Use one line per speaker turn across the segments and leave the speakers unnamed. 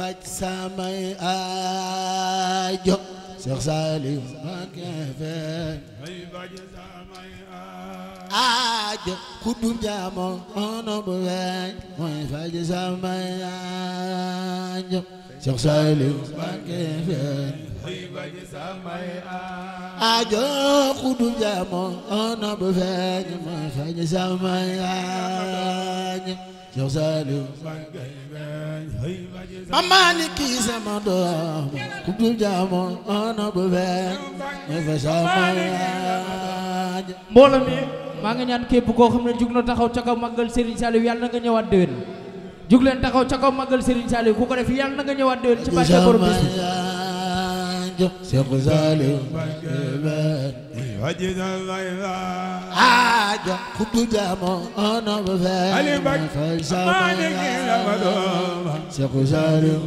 faj samay aajo Cheikh Saliou Mbacké feeñ mooy faj samay aajo kuddu jaamo ono bu feeñ mooy faj samay aajo Cheikh Saliou Mbacké feeñ mooy faj samay aajo kuddu jaamo ono bu feeñ mooy faj samay aajo Cheikh Saliou Mbacké mama ni kii sama doom ku dul jaamu ono bu feeñ mooy faj samay aajo.
mbooloo mi maa ngi ñaan képp koo xam ne jug na taxaw ca kaw màggal Serigne Saliou yàlla na nga ñëwaat déwén jug leen taxaw ca kaw màggal Serigne Saliou ku ko def yàlla na nga ñëwaat déwén ci barke borom bis bi.
Cheikh Saliou aajo ku dul jaamu ono bu feeñ mooy faj samay aajo Cheikh Saliou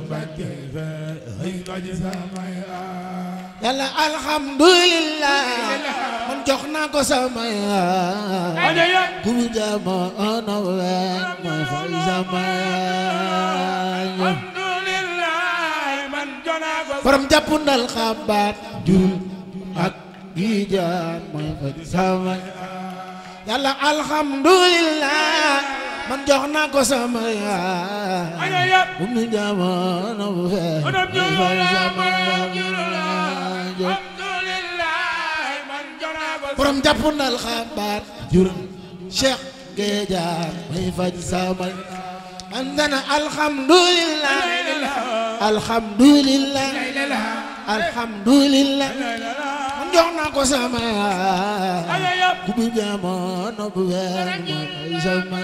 yàlla alhamdulillah man jox naa ko samay aajo ku dul jaamu ono bu feeñ mooy faj samay aajo borom jàpp ndal xabaat jurul ak gijaan mooy faj samay yàlla alhamdulillah man jox naa ko samay aajo mu jamono bu feeñ mooy faj samay aajo borom jàpp ndal xabaat jurul Cheikh Géjaan mooy faj samay man dana alhamdulillah alhamdulillah alhamdulillah man jox naa ko sama ku bi jamono bu weer mooy sama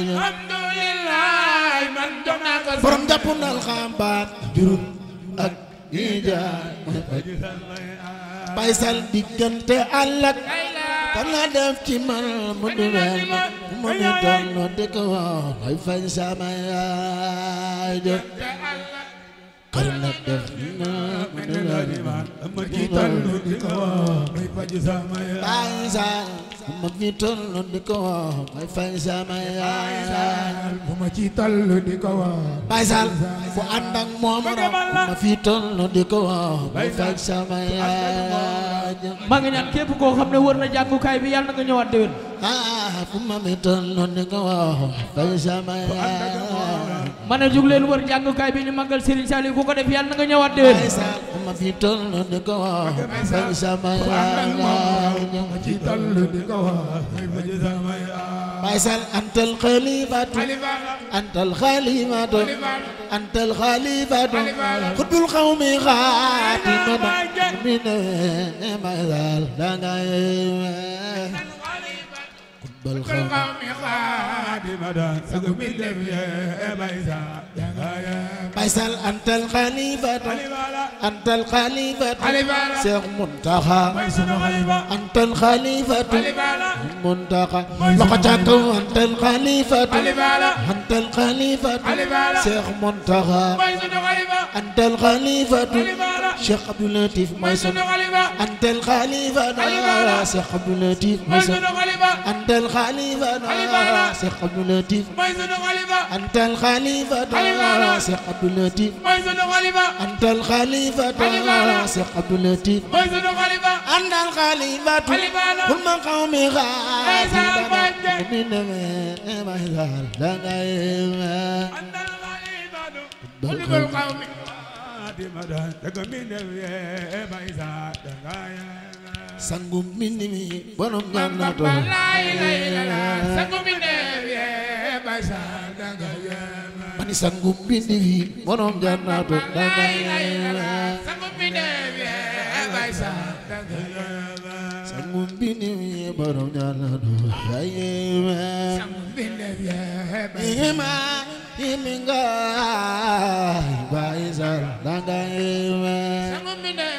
alhamdulillah man jox naa ko borom jàpp ndal xambaat jurul ak ijaan baysal diggante àllak kan la def ci man mu du mel mu ngi toll di ko wax mooy faj sama aajo kër nag def na mu du mel mu ngi toll di ko wax mooy faj sama aajo mu ngi toll di ko wax mooy faj sama aajo bu ma ci toll di ko wax baysal fu ànd ak moom rek ma fi toll di ko wax mooy faj sama aajo
maa ngi ñaan képp koo xam ne wër na jàngukaay bi yàlla na nga ñëwaat déwén
fu ma mi toll di ko wax faj sama aajo
ma ne jug leen wër jàngukaay bi ñu màggal Serigne Saliou ku ko def yàlla na nga ñëwaat déwén
fu ma fi toll di ko wax faj sama aajo ci toll di ko wax faj sama aajo baysal antal xalifatu antal xalifatu antal xalifatu xutbul xawmi xaatimata mi ne baysal dangay xutbul xawmi xaatimata mi ne baysal antal xalifatu antal xalifatu Cheikh Muntaxa antal xalifatu Muntaxa loxo ca kaw antal xalifatu antal xalifatu Cheikh Muntaxa antal xalifatu Cheikh Abdou Latif mooy sunu antal xalifatu Cheikh Abdou Latif mooy sunu antal xalifatu Cheikh Abdou Latif antal xalifatu Cheikh Abdou Latif antal xalifatu Cheikh Abdou Latif antal xalifatu kul ma qawmi xaatimata mi ne baysal dangay kul qawmi sangum mindi mi borom jannato sangum mindi mi baysal dangay mani sangum mindi mi borom jannato dangay sangum mindi mi baysal dangay sangum mindi mi borom jannato dangay sangum mindi mi iminga baysal dangay sangum mindi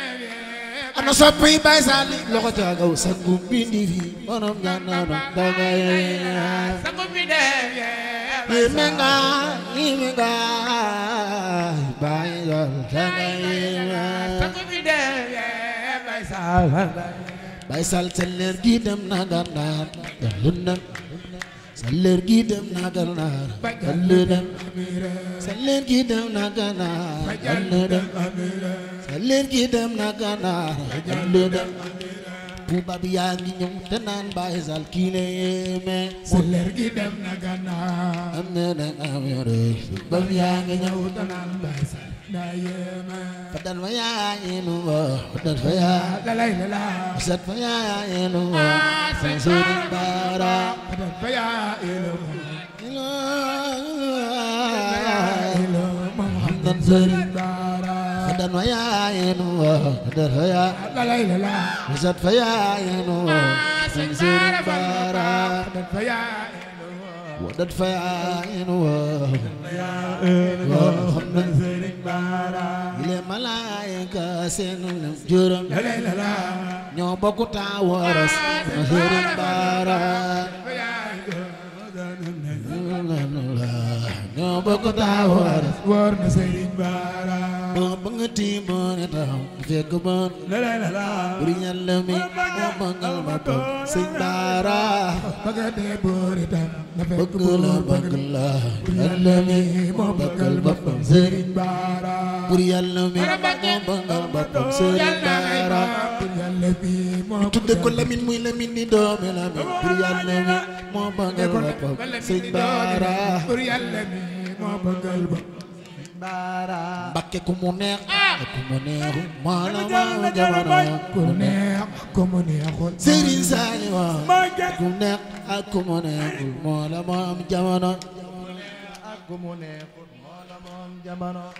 ana soppi baysal loxo ca kaw sangum mindi mi borom jannato dangay sangum mindi iminga baysal dangay sangum mindi baysal sa leer gi dem na gànnaar dellu na sa leer gi dem na gànnaar jallu dem sa leer gi dem na gànnaar jallu dem sa leer gi dem na gànnaar jallu dem tubaab yaa ngi ñëw te naan Baay Sal kii la yéeme
sa leer gi dem na gànnaar
am na nag am yore tubaab yaa ngi ñëw
te naan Baay Sal daa yéeme
fadan fa yaa yéenu wa fadan fa yaa
lalay lala
sat fa yaa yéenu wa Sëriñ Bara
fadan fa yaa ilo
Muhammad Sëriñ Bara fadan fa yaa yéenu wa fadan fa yaa
lalay lala
sat fa yaa yéenu wa Sëriñ Bara
fadan fa yaa ilo
wadat fa yaa yéenu wa
Muhammad Sëriñ Bara
le malaayika seen juróom
lalay lala
ñoo bokk taawaras Sëriñ Bara ñoo bokk taawaras
war na Sëriñ Bara
moo ba nga tiimoon taw fekk bon
lalay lala
bur Yàlla mi moo bëggal boppam Sëriñ Bara
bëgg dee boor itam na fekk
bëgg la Yàlla mi moo bëggal boppam Sëriñ
Bara
bur Yàlla mi moo bëggal boppam Sëriñ Bara
pour Yàlla bi moo
tudde ko Lamin muy Lamin ni doomi Lamin bur Yàlla mi moo bëggal boppam Sëriñ Bara
pour Yàlla mi moo bëggal boppam
Mbakke ku mu neex ku mu neexu moo la moo jamono
ku neex ku mu neexul
Sëriñ Saaliw ku neex ak ku mu neexul moo la moom jamono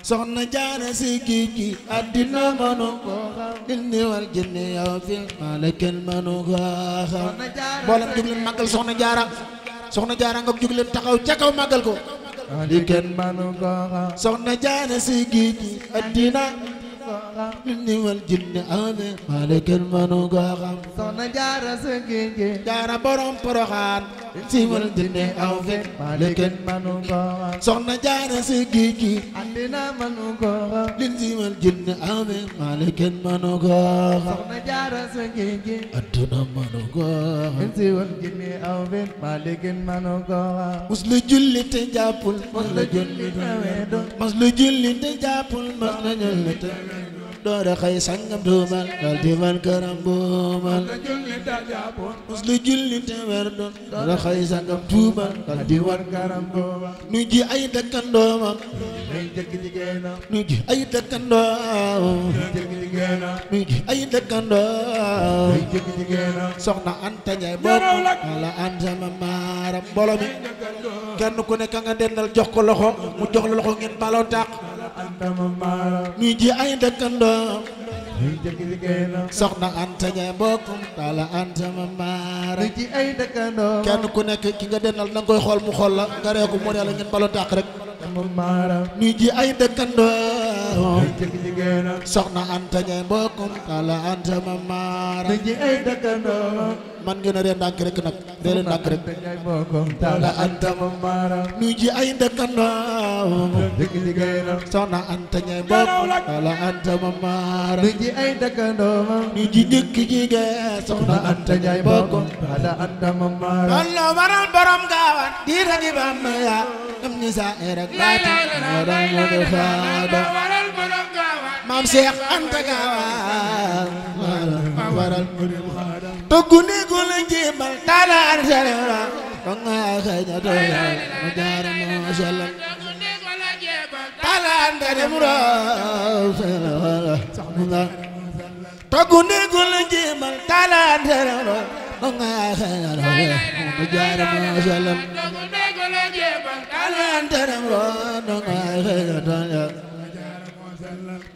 soxna Jaara si géej gi àddina mënu ko xam dindi wal jënne yow fi maale kenn mënu ko xam mboolem jóg leen màggal soxna Jaara nga jóg leen taxaw ca kaw màggal ko di kenn mënu ko xam soxna Jaara si géej gi àddina dindi wal jënne yow fi maale kenn mënu ko xam
soxna Jaara si géej gi
Jaara borom Poroxaan si wal jënne yow fi maale kenn
manu ko xam
soxna Jaara si géej gi
àddina manu ko xam
lin simal jënn ame maale kenn manu ko xam
soxna Jaara si géej gi
adduna manu ko
min
xam
si woon jinne aw fin malikin manu ko xam
mus la julli te jàppul
mos la julli tawee doon
mas la julli te jàppul mas la julli te doora xëy sangam tuumal dal di man këram buumal
julli da jàppoon
mus la julli te wer doon doora xëy sangam tuumal dal di wan
karam booba
nu ji ay dëkkandoomam
ay jëkk jigéenam
nu ji ay dëkkandoom
jëkk jigéenam
nu ji ay dëkkandoom
ay jëkk jigéenam
soxna Anta Njaay bokk wala Anta ma maaram mbooloo mi kenn ku nekk nga dendal jox ko loxo mu jox la loxo ngeen baloo tàq
anta ma maaram
ñuy ji ay dëkkandoo
ay jëkk jigéenam
soxna Anta Njaay bokkum wala Anta ma
lu
maaram
ci ay dëkkandoo
kenn ku nekk ki nga dendal da nga koy xool mu xool la nga ree ko mu ree la ngeen baloo tàq rek
ma maaram
ñuy ji ay dëkkandoo
ay jëkk jigéenam
soxna Anta Njaay bokkum wala Anta ma
lu
maaram
ci ay dëkkandoo
man ngeen a ree ndànk rek nag ree leen ndànk rek
Njaay bokkum tala anta ma maaram
ñuy ji ay dëkkandoo
jëkk jigéenam
soxna Anta Njaay bokkum wala Anta ma maaram
lu ci ay dëkkandoo
ñu ji jëkk jigéen soxna Anta Njaay bokkum
tala anta ma maaram
Allah waral borom gaawan di ragi bamba ya am ni sa rek baati waral mo de faada
waral borom gaawan
maam Seex Anta gaawan waral mo de faada toggu ni ko la jébal tala Anta ra nga xëña to ya mo jaar mo selal tala Anta dem ro toggu ni ko la jébal tala Anta ra nga xëña to ya mo jaar mo selal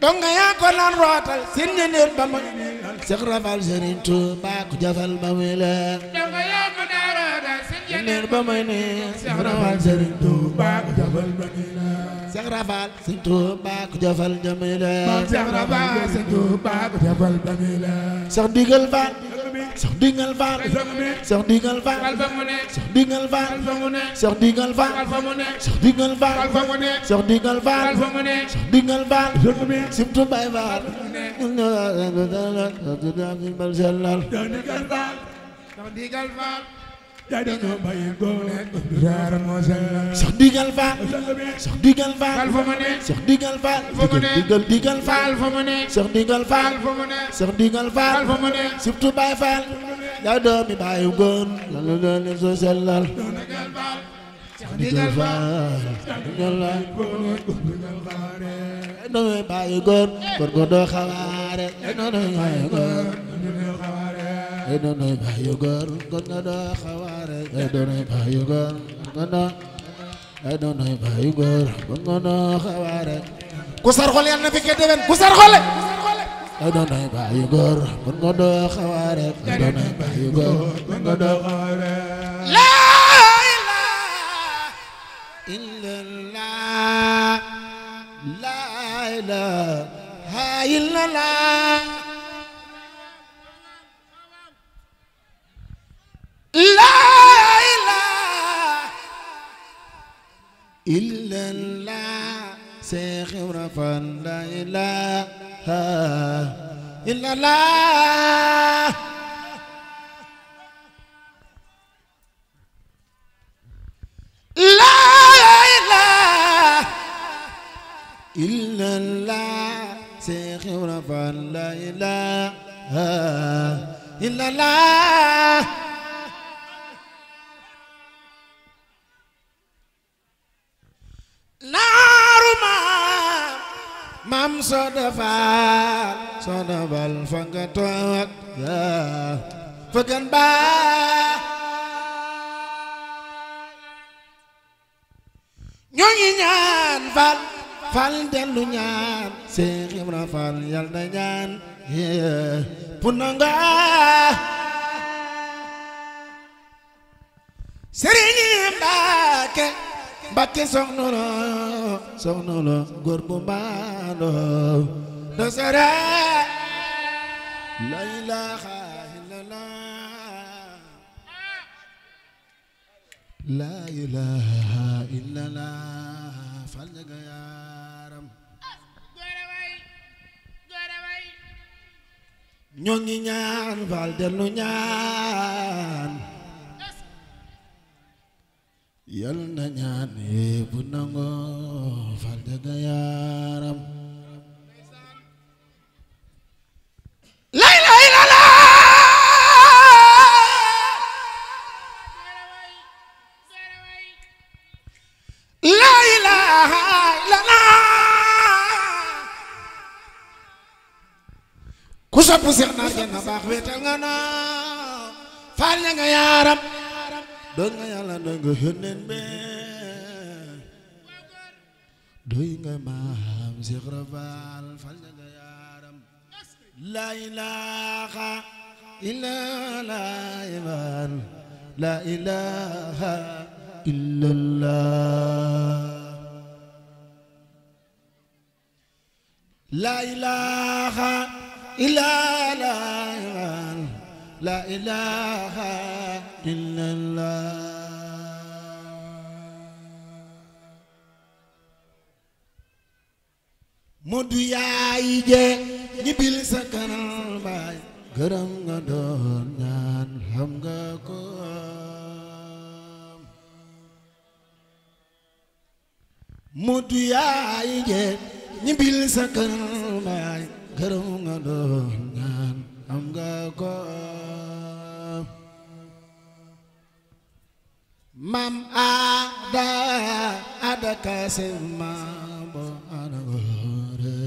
donga yaa ko naan rootal sin ñeneen ba ma Seex Rafal Sëriñ Tuubaa ku jafal ba muy leer ñeneen ba may ne Seex Rafal Sëriñ Tuubaa ku jafal ba muy leer Seex Rafal Sëriñ Tuubaa ku jafal ba muy leer
Seex Rafal Sëriñ Tuubaa ku jafal ba muy leer
Seex Digal Faal Seex Digal Faal Seex Digal Faal Seex Digal Faal Seex Digal Faal Seex Digal Faal Seex Digal Faal Seex Digal Faal Simtu Baay Faal
Digal Faal yaa doon bàyyi góor jaar moo sellal
Cheikh Digal Fall Cheikh Digal Fall
Fall fa ma ne
Cheikh Digal Fall
fa ma ne
Digal Fall
Fall fa ma ne
Cheikh Digal Fall
Fall fa ma ne
Cheikh Digal Fall
Fall fa ma ne
surtout Baye Fall yaa doomi Baye góor la la doon so sellal Digal Fall Digal doomi Baye góor ko doo xawaare doomi Baye góor doomi Baye góor ko doo xawaare doomi Baye góor doomi Baye góor ko doo xawaare ku sar xol yàlla na fi déwén ku sar xol doomi Baye góor ko doo xawaare doomi Baye góor ko doo xawaare la ilaha illallah la ilaha illallah la ilaha illallah Cheikh Ibra Fall la ilaha illallah la ilaha illallah Cheikh Ibra Fall la ilaha illallah naaru maam Soda Fall fa nga toog fa gën baa ñoo ngi ñaan Fall dellu ñaan Cheikh Ibra Fall yal na ñaan pour nanga Serigne Mbacke soxna lo góor bu maano do sara la ilaha illallah la ilaha illallah Fall jaga yaram ñoo ngi ñaan Fall dellu ñaan yal na ñaan bu nango Fall jaga yaram la ilaha illallah la ilaha illallah ku sopp Seex na jana baax wetal nga na Fall jaga yaram doy nga Yàlla doy nga yónneen be doy nga maam Cheikh Ibra Fall jaga yaram la ilaha illallah la ilaha illallah la ilaha illallah la ilaha illallah Modou yaay je ñibbil sa kanam baay gërëm nga doon ñaan xam nga ko Modou yaay je ñibbil sa kanam baay gërëm nga doon ñaan xam nga ko Mam ada kasih mambo anagore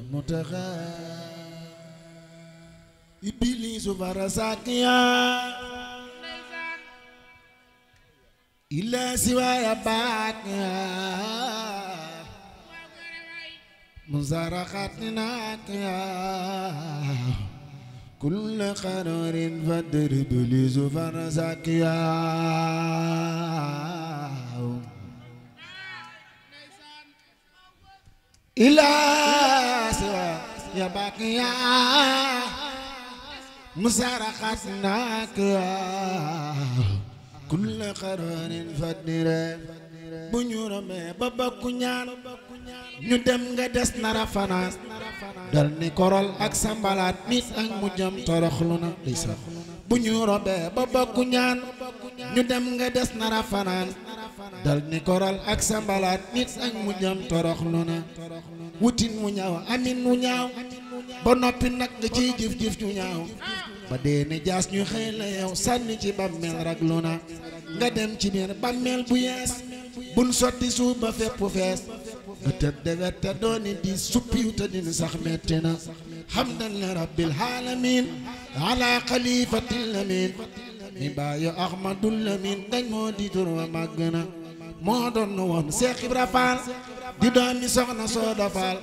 mutaga Ibilisu farasakia ila siwaya baknya muzarakatna kya كل قرار فاضرب لزفر زكيا إلى سوى يا باقيا مسارقتناك كل قرار فاضرب bu ñu romee ba bokku ñaan ñu dem nga des nara fanaan dal ni korol ak sambalaat nit ak mu jëm toroxlu na bu ñu robee ba bokku ñaan ñu dem nga des nara fanaan dal ni koral ak sa mbalaat nit ak mu jam toroxlu na wutin mu ñaaw amin mu ñaaw ba noppi nag nga ciy jëf-jëf ñu ñaaw ba dee ne jaas ñu xëy la yow sànni ci bàmmeel raglu na nga dem ci biir bàmmeel bu yees bun sotti suuf ba fépp fees nga tëdd wet te dooni di suppiw te din sax metti na hamdan li rabbil alamin ala xalifatil amin mi baayu ahmadul lamin ngañ moo di tur wa màgg na moo doon na woon Seex Ibra Faal di doomi soxna Sooda Faal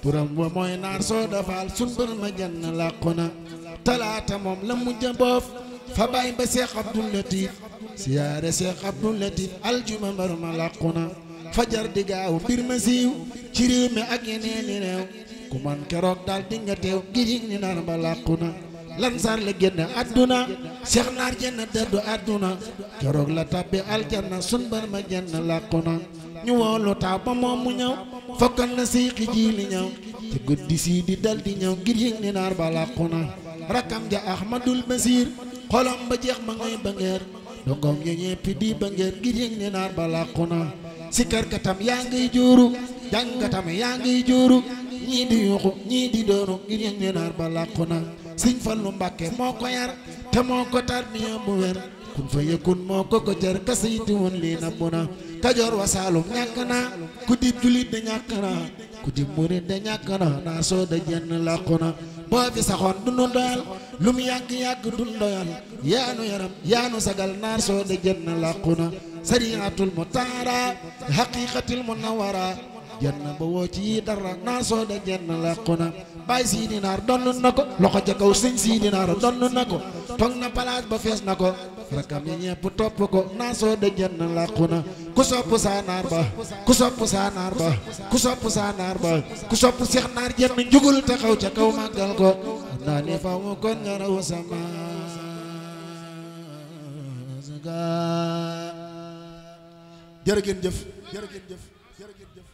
turam wa mooy naar Sooda Faal sun bër ma jann làqu na talaata moom la mujj boof fa bàyyi ba Seex Abdul Latif siyaare Seex Abdul Latif aljuma mbar ma làqu na fajar di gaaw mbir ma siiw ci réew mi ak yeneeni réew ku man keroog daal di nga teew ngir ni naar ba làqu na Lansar la génn àdduna Seex naar jenn dëddu àdduna keroog la tabbi aljanna sun bar ma jenn làqu na ñu woolu taaw ba moom mu ñëw fokkal na Seyxi Jiili ñëw te guddi sii di dal di ñëw ngir yëg ni naar ba làqu na rakam ja Ahmadul Basiir xolam ba jeex ma ngay ba ngeer dongoom ya ñeppi di ba ngeer ngir yëg ni naar ba làqu na sikarkatam yaa ngay jooru jàngatam yaa ngay jooru ñii di yuuxu ñii di dooru ngir yëg ni naar ba làqu na Sëñ Fallu Mbàkke moo ko yar te moo ko tarbiya bu wér kun fa yëkkun moo ko ko cër ka sayti woon lii na bu na Kajoor wa Saalum ñàkk na ku dib julit de ñàkk na ku dib murit de ñàkk na naar Sooda jenn làqu na boo fi saxoon dunu doyal lu mu yàgg-yàgg dun doyal yaanu yaram yaanu sagal naar Sooda jenn làqu na sariatul mutaara haqiqatil munawara jenn ba woo ci yi dara naar Sooda jenn làqu na Baay Siidi Naar donn na ko loxo ca kaw Sëñ Siidi Naar donn na ko toog na palaas ba fees na ko rakam yi ñepp topp ko naar Sooda jenn làqu na ku sopp saa naar ba ku sopp saa naar ba ku sopp saa naar ba ku sopp Seex Naar jenn jugul taxaw ca kaw màggal ko naa ni fa mu kon nga raw sama jërë ngeen jëf jërë ngeen jëf jërë ngeen jëf